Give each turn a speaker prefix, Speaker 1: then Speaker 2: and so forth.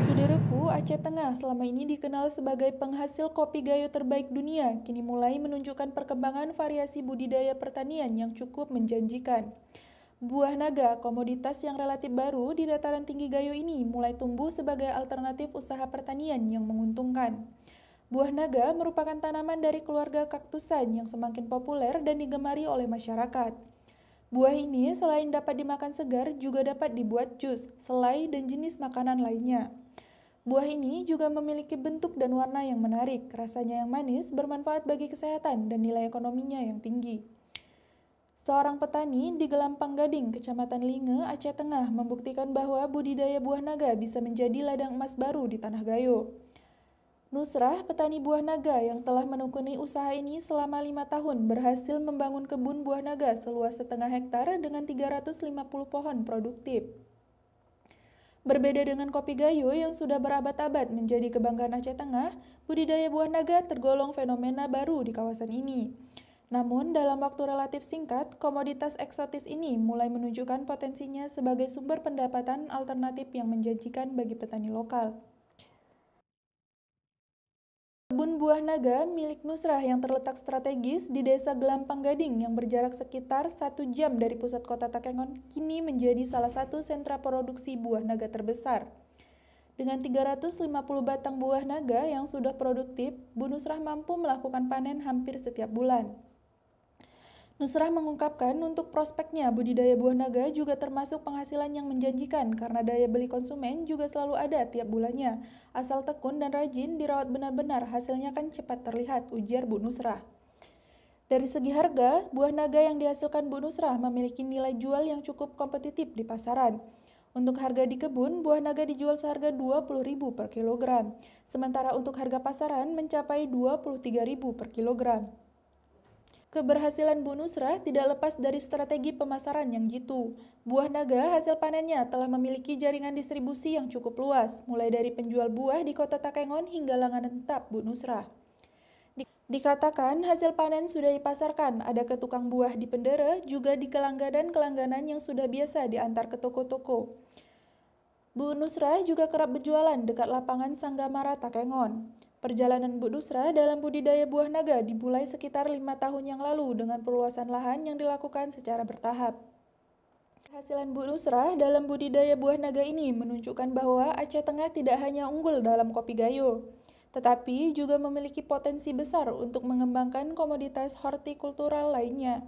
Speaker 1: Saudaraku, Aceh Tengah selama ini dikenal sebagai penghasil kopi gayo terbaik dunia, kini mulai menunjukkan perkembangan variasi budidaya pertanian yang cukup menjanjikan. Buah naga, komoditas yang relatif baru di dataran tinggi Gayo ini mulai tumbuh sebagai alternatif usaha pertanian yang menguntungkan. Buah naga merupakan tanaman dari keluarga kaktusan yang semakin populer dan digemari oleh masyarakat. Buah ini selain dapat dimakan segar, juga dapat dibuat jus, selai, dan jenis makanan lainnya. Buah ini juga memiliki bentuk dan warna yang menarik, rasanya yang manis, bermanfaat bagi kesehatan, dan nilai ekonominya yang tinggi. Seorang petani di Gelampang Gading, Kecamatan Linge, Aceh Tengah, membuktikan bahwa budidaya buah naga bisa menjadi ladang emas baru di Tanah Gayo. Nusrah, petani buah naga yang telah menekuni usaha ini selama 5 tahun, berhasil membangun kebun buah naga seluas setengah hektar dengan 350 pohon produktif. Berbeda dengan kopi gayo yang sudah berabad-abad menjadi kebanggaan Aceh Tengah, budidaya buah naga tergolong fenomena baru di kawasan ini. Namun, dalam waktu relatif singkat, komoditas eksotis ini mulai menunjukkan potensinya sebagai sumber pendapatan alternatif yang menjanjikan bagi petani lokal. Kebun buah naga milik Nusrah yang terletak strategis di Desa Gelampang Gading yang berjarak sekitar 1 jam dari pusat kota Takengon kini menjadi salah satu sentra produksi buah naga terbesar. Dengan 350 batang buah naga yang sudah produktif, Bu Nusrah mampu melakukan panen hampir setiap bulan. Nusrah mengungkapkan untuk prospeknya budidaya buah naga juga termasuk penghasilan yang menjanjikan karena daya beli konsumen juga selalu ada tiap bulannya. Asal tekun dan rajin dirawat benar-benar, hasilnya kan cepat terlihat, ujar Bu Nusrah. Dari segi harga, buah naga yang dihasilkan Bu Nusrah memiliki nilai jual yang cukup kompetitif di pasaran. Untuk harga di kebun, buah naga dijual seharga Rp20.000 per kilogram, sementara untuk harga pasaran mencapai Rp23.000 per kilogram. Keberhasilan Bu Nusrah tidak lepas dari strategi pemasaran yang jitu. Buah naga hasil panennya telah memiliki jaringan distribusi yang cukup luas, mulai dari penjual buah di kota Takengon hingga langganan tetap Bu Nusrah. Dikatakan hasil panen sudah dipasarkan, ada ke tukang buah di Pendere, juga di kelangganan-kelangganan yang sudah biasa diantar ke toko-toko. Bu Nusrah juga kerap berjualan dekat lapangan Sanggamara Takengon. Perjalanan Bu Nusrah dalam budidaya buah naga dimulai sekitar 5 tahun yang lalu dengan perluasan lahan yang dilakukan secara bertahap. Keberhasilan Bu Nusrah dalam budidaya buah naga ini menunjukkan bahwa Aceh Tengah tidak hanya unggul dalam kopi gayo, tetapi juga memiliki potensi besar untuk mengembangkan komoditas hortikultural lainnya.